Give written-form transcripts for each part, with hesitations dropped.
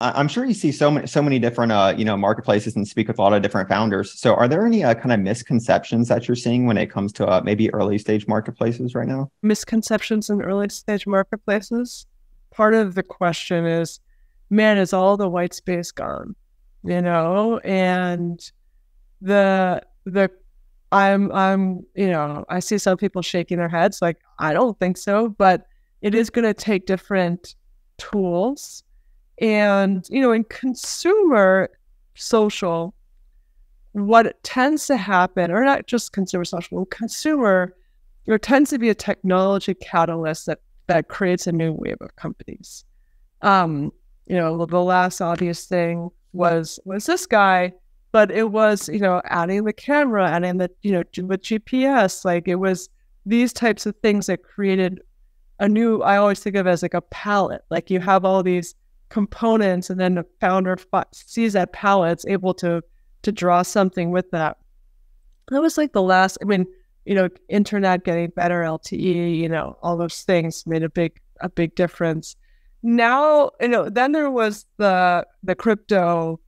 I'm sure you see so many different marketplaces and speak with a lot of different founders. So are there any kind of misconceptions that you're seeing when it comes to maybe early stage marketplaces right now? Misconceptions in early stage marketplaces. Part of the question is, man, is all the white space gone? And the I see some people shaking their heads like, I don't think so, but it is going to take different tools. And, in consumer social, what tends to happen, or not just consumer social, consumer, there tends to be a technology catalyst that creates a new wave of companies. The last obvious thing was this guy, but it was, adding the camera, adding the, with GPS, like it was these types of things that created a new, I always think of it as like a palette. Like you have all these components and then the founder sees that palette, it's able to draw something with that. That was like the last, internet getting better, LTE, all those things made a big difference. Now, then there was the crypto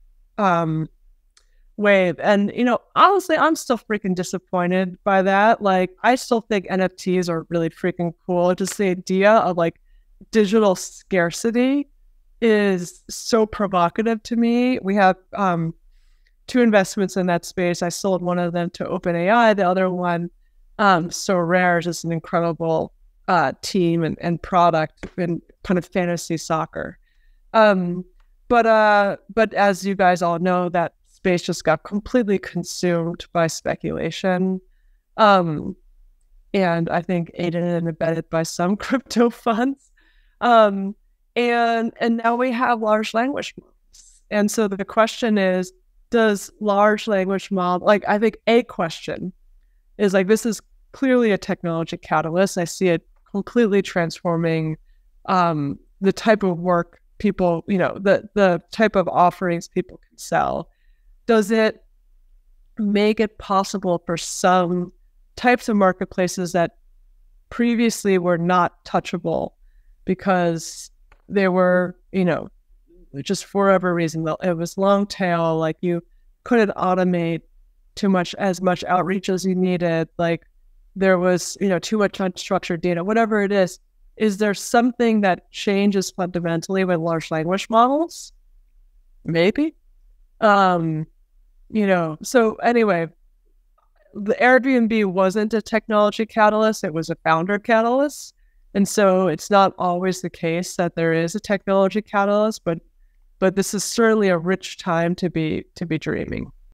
wave. And, honestly, I'm still freaking disappointed by that. Like, I still think NFTs are really freaking cool. Just the idea of like digital scarcity is so provocative to me. We have two investments in that space. I sold one of them to OpenAI. The other one, So Rare, is just an incredible team and product in kind of fantasy soccer. But as you guys all know, that space just got completely consumed by speculation. And I think aided and abetted by some crypto funds. And now we have large language models. And so the question is, does large language model, like, I think a question is like, this is clearly a technology catalyst. I see it completely transforming the type of work people, the type of offerings people can sell. Does it make it possible for some types of marketplaces that previously were not touchable because they were, just for whatever reason, it was long tail, like you couldn't automate as much outreach as you needed, like there was, too much unstructured data, whatever it is. Is there something that changes fundamentally with large language models? Maybe. So anyway, the Airbnb wasn't a technology catalyst, it was a founder catalyst. And so it's not always the case that there is a technology catalyst, but this is certainly a rich time to be dreaming.